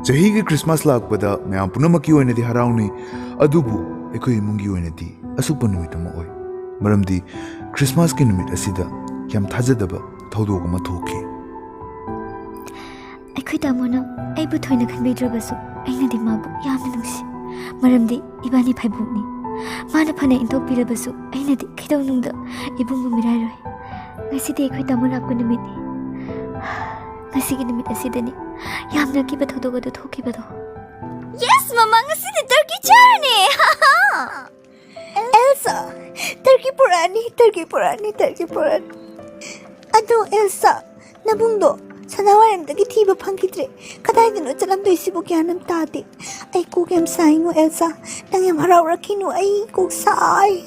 ꯆꯍꯤꯒꯤ ꯈ꯭ꯔꯤꯁꯃꯥꯁ ꯂꯥꯛꯄꯗ ꯃꯌꯥꯝ ꯄꯨꯝꯅꯃꯛꯀꯤ ꯑꯣꯏꯅꯗꯤ ꯍꯔꯥꯎꯅꯩ ꯑꯗꯨꯕꯨ ꯑꯩꯈꯣꯏ ꯏꯃꯨꯡꯒꯤ ꯑꯣꯏꯅꯗꯤ ꯑꯁꯨꯛꯄ ꯅꯨꯃꯤꯠ ꯑꯃ ꯑꯣꯏ ꯃꯔꯝꯗꯤ ꯈ꯭ꯔꯤꯁꯃꯥꯁꯀꯤ ꯅꯨꯃꯤꯠ ꯑꯁꯤꯗ ꯌꯥꯝ ꯊꯥꯖꯗꯕ ꯊꯧꯗꯣꯛ ꯑꯃ ꯊꯣꯛꯈꯤ ꯑꯩꯈꯣꯏ ꯇꯥꯃꯣꯅ ꯑꯩꯕꯨ ꯊꯣꯏꯅ ꯈꯟꯕꯤꯗ꯭ꯔꯕꯁꯨ ꯑꯩꯅꯗꯤ ꯃꯥꯕꯨ ꯌꯥꯝꯅ ꯅꯨꯡꯁꯤ ꯃꯔꯝꯗꯤ ꯏꯕꯥꯅꯤ ꯐꯥꯏꯕꯣꯛꯅꯤ ꯃꯥꯅ ꯐꯅ ꯏꯟꯊꯣꯛꯄꯤꯔꯕꯁꯨ ꯑꯩꯅꯗꯤ ꯀꯩꯗꯧꯅꯨꯡꯗ ꯏꯕꯨꯡꯕꯨ ꯃꯤꯔꯥꯏꯔꯣꯏ ꯉꯁꯤꯗꯤ ꯑꯩꯈꯣꯏ ꯇꯥꯃꯣ ꯂꯥꯛꯄ ꯅꯨꯃꯤꯠꯅꯤ ꯉꯁꯤꯒꯤ ꯅꯨꯃꯤꯠ ꯑꯁꯤꯗꯅꯤ ꯌꯥꯝꯅ ꯀꯤꯕ ꯊꯧꯗꯣꯛ ꯑꯗꯨ ꯊꯣꯛꯈꯤꯕꯗꯣ ꯌꯦꯁ ꯃꯃꯥ ꯉꯁꯤꯗꯤ ꯇꯔꯀꯤ ꯆꯥꯔꯅꯤ Elsa, turkey purani. Ado Elsa, nabungdo. Sanawaramdagi thiba phangkidre. Kadaidano chalamdoisibu gyanam tade. Ai kok yam saingo Elsa. Nang yam haraurakhinu ai kok sai.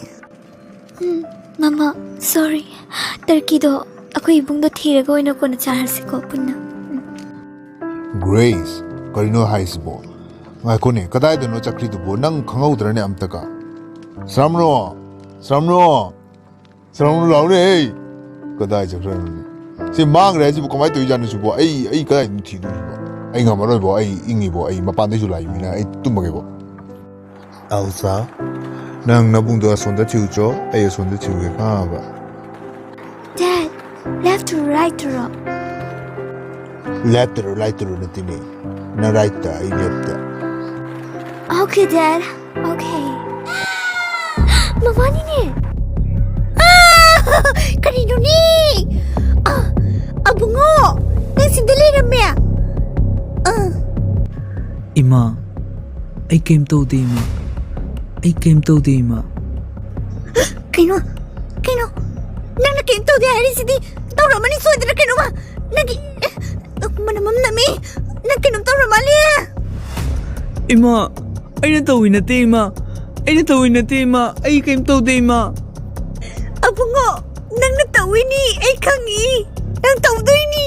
Mama, sorry. Turkey do akhoi ibungdo thiraga oina kona charasiko punna. Grace, karino haisibo. Ngaikone kadaidano chakridubo nang khangaudrane amtaka. Samro laure hey. Kadai chakrano. Si mang re jibu kamai toi janu subo ai kadai nu thidu bo. Ai ngamaroi bo ai ingi bo ai mapan dai su lai mina ai tumage bo. Elsa, nang nabungdo sonda thiucho ai sonda thiuge ka ba. Dad, left to right to wrong. Left to right to natini. Na right ta ai left. Okay, Dad. Okay. Mama ni. Karino ni? Abungo, nang sindali ramya. Ima, I came to the Ima. Kino? Nang nakim to the harisidi. Tawra mani soidra kino ma. Nagi manamam nami. Nang kinom tawra mali. Ima, I don't know Ima. I came to the Ima. Abungo, nang natawi ni ay kangi. Nang tawdoy ni.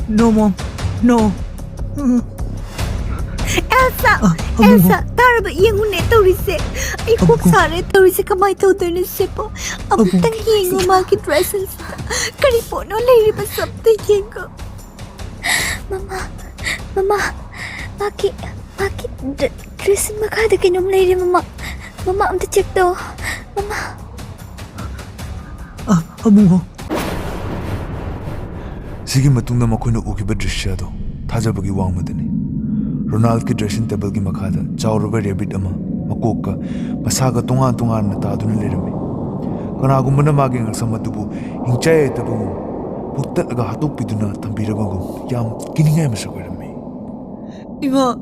No, Mom. No. Elsa, taraba iyang tawrise. Ay kuk sare tawrise kamay tawdoy na sipo. Abutang hiyengo maki dresses. Karipo no layri basapta hiyengo. Mama, maki dress makada kinom layri mama. Mama amta check do. Mama. Abungo. ꯁꯤꯒꯤ ꯃꯇꯨꯡꯗ ꯃꯈꯣꯏꯅ ꯎꯈꯤꯕ ꯗ꯭ꯔꯤꯁ꯭ꯌꯗꯣ ꯊꯥꯖꯕꯒꯤ ꯋꯥꯡꯃꯗꯅꯤ ꯔꯣꯅꯥꯜꯗꯀꯤ dressing ꯇꯦꯕꯜꯒꯤ ꯃꯈꯥꯗ ꯆꯥꯎꯔꯕ rabbit ꯑꯃ ꯃꯀꯣꯛꯀ ꯃꯁꯥꯒ ꯇꯣꯉꯥꯟꯅ ꯇꯥꯗꯨꯅ ꯂꯩꯔꯝꯃꯤ ꯀꯅꯥꯒꯨꯝꯕꯅ ꯃꯥꯒꯤ ꯉꯛꯁꯝ ꯑꯗꯨꯕꯨ ꯍꯤꯡꯆꯥꯏ ꯌꯥꯏꯇꯕꯒꯨꯝ ꯄꯨꯛꯇꯠꯂꯒ ꯍꯥꯠꯇꯣꯛꯄꯤꯗꯨꯅ ꯊꯝꯕꯤꯔꯕꯒꯨꯝ ꯌꯥꯝ ꯀꯤꯅꯤꯡꯉꯥꯏ ꯃꯁꯛ ꯑꯣꯏꯔꯝꯃꯤ Ima,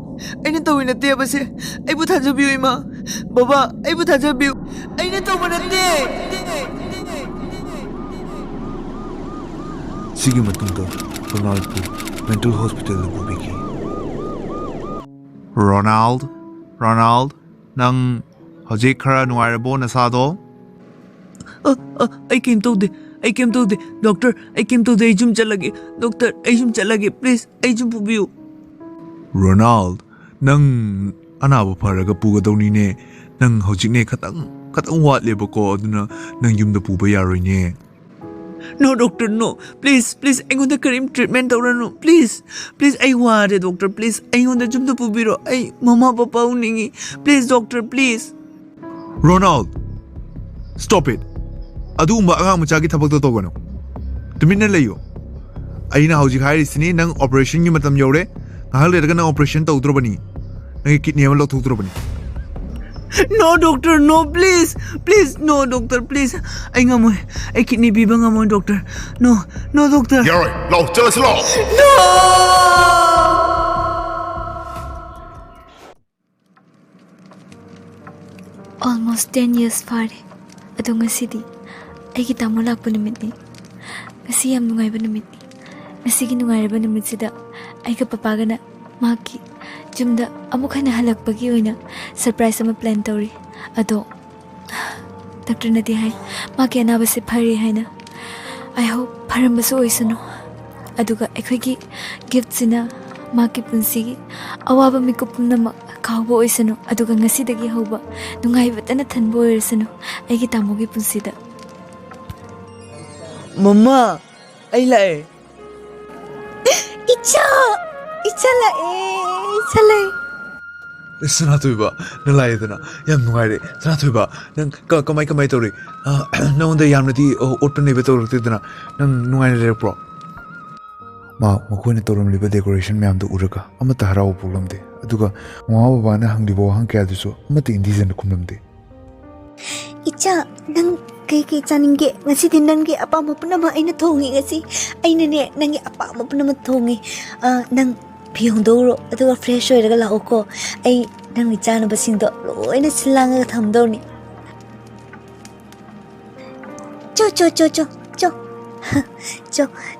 aina tawin natte abase. Aibu thajabiyo Ima. Baba, aibu thajabiyo. Aina tawin natte. ꯁꯤꯒꯤ ꯃꯇꯨꯡꯗ ꯔꯣꯅꯥꯜꯗꯄꯨ ꯃꯦꯟꯇꯦꯜ ꯍꯣꯁꯄꯤꯇꯥꯜꯗ ꯄꯨꯕꯤꯈꯤ Ronald, nang hojik khara nuairabo nasado? I came to the doctor. I came to the Ajum chalage. Doctor, Ajum chalage. Please, Ajum pubiyo. Ronald, nang anabo pharaga pugadawni ne. Nang hojik ne katang watleba ko aduna nang yumda puba yaroi ne. No, doctor, no. Please, I want the cream treatment no. Please, I want it, doctor. Please, I want the jump to pubiro. I, mama, papa, uningi. Please, doctor, please. Ronald, stop it. Adumba angang machagi thabak to togano. Tuminna layo. Aina hojik hairisini nang operation gi matam yore. Ngahal lerga nang operation tawdrobani. Nang kidney am thukdrobani. No, doctor, no, please, no, doctor, please. I ngamoy. I kidney biba ngamoy, doctor. No, doctor. Yaroi, law, jealous law. No! Almost 10 years fare. Ado ngasidi aigi tamo lakpa numitni. Ngasi yam nungayba numitni. Ngasigi nungayraba numitsida aiga papaga na maki jumda amuk hana halakpagi oina surprise ama plan tawri. Ado doctor na di hai maki anaba se phari haina. I hope pharambasu oisanu. Aduga aikhoigi gift sina maki punsigi awaba mikupna kauba oisanu aduga ngasidagi hauba nungaybatana thanbo oirsanu aigi tamogi punsida. Mama, Ay lae. Icha! Icha lae! Icha lae! Sanatoiba, Nalayadana, Yam Nuare, Sanatoiba, Kamai Tori, no the Yamati open Nebetor, Nang Nuare Pro. Ma, Makuna Torum Liba decoration, Mam to Uraka, Amatahara Pulamde, Aduga, Mawabana hung the Bohan Kadiso, Mati indecent Kumamde. Icha, nang kay chaninge, ngasi din nangi apa mo pa naman ay natungi ngasi. Ay nani, nangi apa mo pa naman tungi. Nang piyong doro, ato ka fresh oil ka lao ko. Ay, nang icha na basing do, ay na silang ka tamdaw ni. Cho,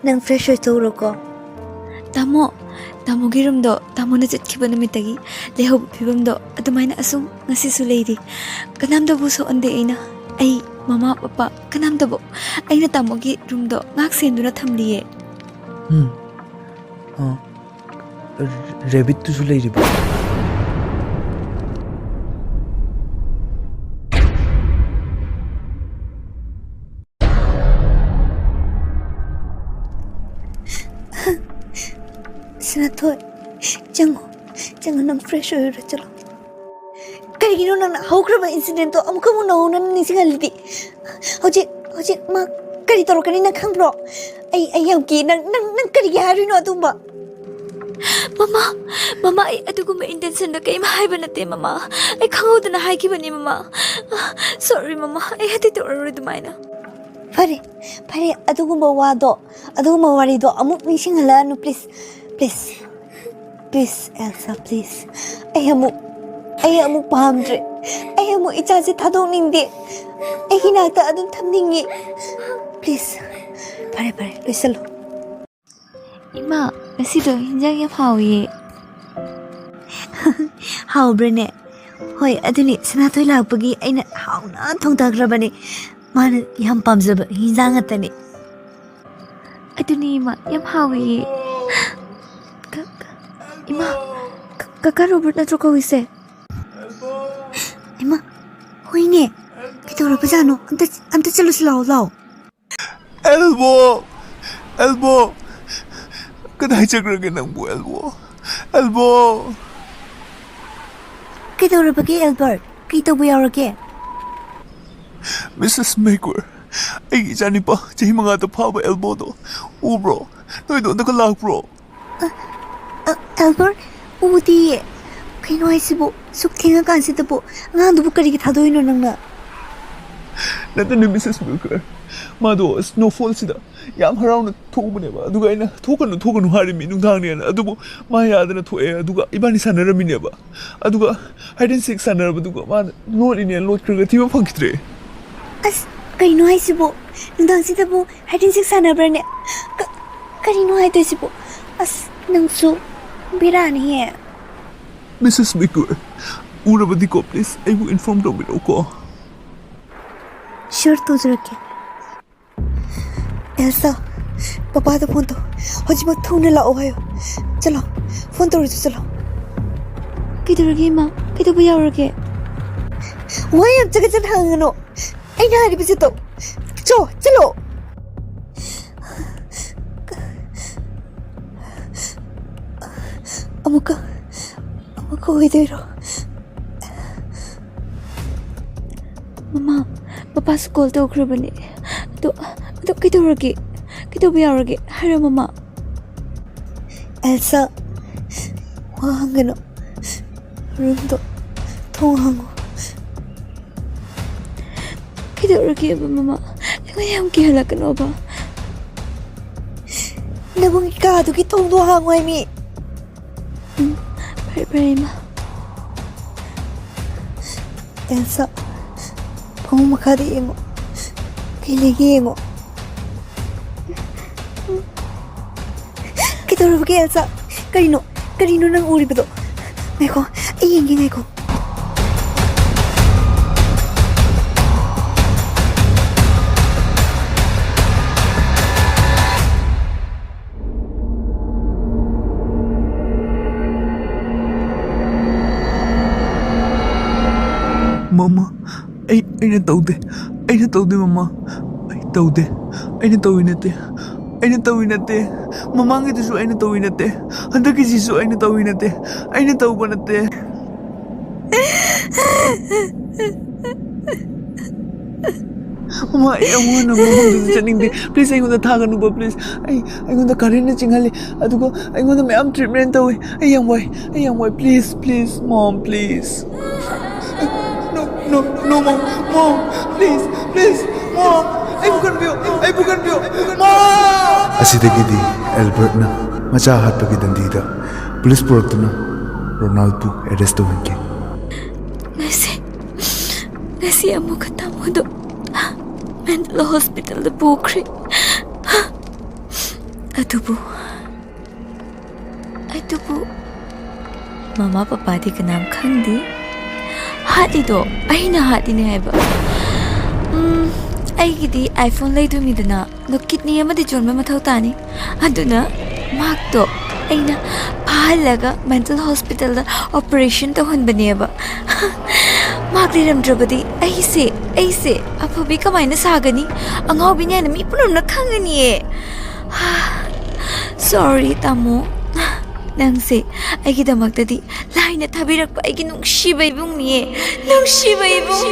nang fresh oil doro ko. Tamo girum do, tamo na jet kiba namitagi. Leho pibam do, atumay na asung ngasi sulady. Kanam do buso ande ina. Ay, mama, papa, kanam do bo. Ay na tamo gi room do, ngaksen do na tamliye. Rabbit to Sulady. Sanatoy, jango nang fresh oil chalo. Kaya gino nang hawkraba incident to amuka mo na unan ni singaliti. Hojik ma kari toro kanina kang bro. Ay ayaw ki nang kari gihari no atumba. Mama, ay adugo ma-intention na kayo mahayba natin, mama. Ay kangaw na nahakiba ni mama. Sorry, mama. Ay hati to oro dumay na. Pare, adugo mawari do, amuk missing hala no please, Elsa, please. Ay amuk pahamdre. Ay amuk ichase thadong nindi. Ay hinata adun tamningi. Please, pare, loisalo. Ima, ngasido hinjang yam hawi. Hawbre Hoy, aduni sanatoy lagpagi ay na haw na thongtagrabani. Mana yam pamzaba hinjang atani. Aduni ima, yam hawi. Ima, kaka Robert na truko wise. Ima, hoy ne. Kito ra pajano, anta chalo lao. Elbow! Kadai chagrage nang bu elbow. Kito ra pagi Albert, kito bu yaurage. Mrs. Maker, ay jani pa, jahi mga ta pa ba elbow do. Bro, no do nakalag bro. Albert, udi. Kaino ay sibo, suktinga kansi tabo. Nga dubu karigi tadoy no nang na. Natan ni Mrs. Maker. Mado snowfall sida yam haraw na thobane ba aduga ina thokanu harimi nungthang ne adubu ma yada na thoe aduga ibani sanarami ne ba aduga hide and seek sanaraba aduga ma load in load kriga thiba phangtre As, kaino ay sibo. Nungthang sida bo, hide and seek sanabra ne. Karino ay to sibo. As, nangsu, birani he. Mrs. Maker urabadi ko please I will inform them ko Sure to zurake. Elsa, papa da phone to. Hoji mak thone la o hayo. Chalo, phone to chalo. Kiduragi ma, kidu bu yaurage. Why am jaga hangano? Ay na hari bisito. Chalo. Amuka oidero. Mama, papa school to ukrabani. To kiduragi. Kidu bu yaurage. Hara mama. Elsa, hangano. Rundo, hango. Kiduragi ba mama? Ngayam kihala ka no ba? Nabong ikado kitong hango ay mi. Pare ma. Elsa, pumakari mo. Kiligi mo. Kitoro ba Elsa? Karino nang uri ba to? Ngayon, ayingi ngayon ko. Mama, ayna tawde mama. Ay tawde. Ayna tawin nate. ꯑꯩꯅ ꯇꯧꯏ ꯅꯠꯇꯦ ꯃꯃꯥꯡꯒꯤꯗꯨꯁꯨ ꯑꯩꯅ ꯇꯧꯏ ꯅꯠꯇꯦ ꯍꯟꯗꯛꯀꯤꯁꯤꯁꯨ ꯑꯩꯅ ꯇꯧꯏ ꯅꯠꯇꯦ ꯑꯩꯅ ꯇꯧꯕ ꯅꯠꯇꯦ ꯃꯃꯥ ꯑꯩ ꯑꯃꯨꯛ ꯍꯟꯅ ꯃꯐꯝꯗꯨꯗ ꯆꯠꯅꯤꯡꯗꯦ ꯄ꯭ꯂꯤꯖ ꯑꯩꯉꯣꯟꯗ ꯊꯥꯒꯅꯨꯕ ꯄ꯭ꯂꯤꯖ ꯑꯩꯉꯣꯟꯗ ꯀꯔꯦꯟꯅ ꯆꯤꯡꯍꯜꯂꯤ ꯑꯗꯨꯒ ꯑꯩꯉꯣꯟꯗ ꯃꯌꯥꯝ ꯇ꯭ꯔꯤꯠꯃꯦꯟ ꯇꯧꯏ ꯑꯩ ꯌꯥꯝ ꯋꯥꯏ please mom please No mom please mom ꯑꯩ ꯕꯨꯀꯟꯕꯤꯌꯣ mom ꯑꯁꯤꯗꯒꯤꯗꯤ ꯑꯦꯜꯕꯔꯠꯅ ꯃꯆꯥ ꯍꯥꯠꯄꯒꯤ ꯗꯟꯗꯤꯗ ꯄꯨꯂꯤꯁ ꯄꯨꯔꯛꯇꯨꯅ ꯔꯣꯅꯥꯜꯗꯕꯨ ꯑꯦꯔꯦꯁ ꯇꯧꯍꯟꯈꯤ ngasi amuka tamodo mental hospital da pukre adubu mama papa di kanam khangdi hati do aina hati ne haiba aigidi iphone lay dumi dana no kidney amadi jonma mathau tani aduna mak to aina phalaga mental hospital da operation to honbaneba mak liramdrabadi aise aphabi kamaina sagani angau binya na mi punam na khangani e sorry tamo nangse aigi damaktadi laina thabirak pa aigi nungshi baibung ni nungshi baibung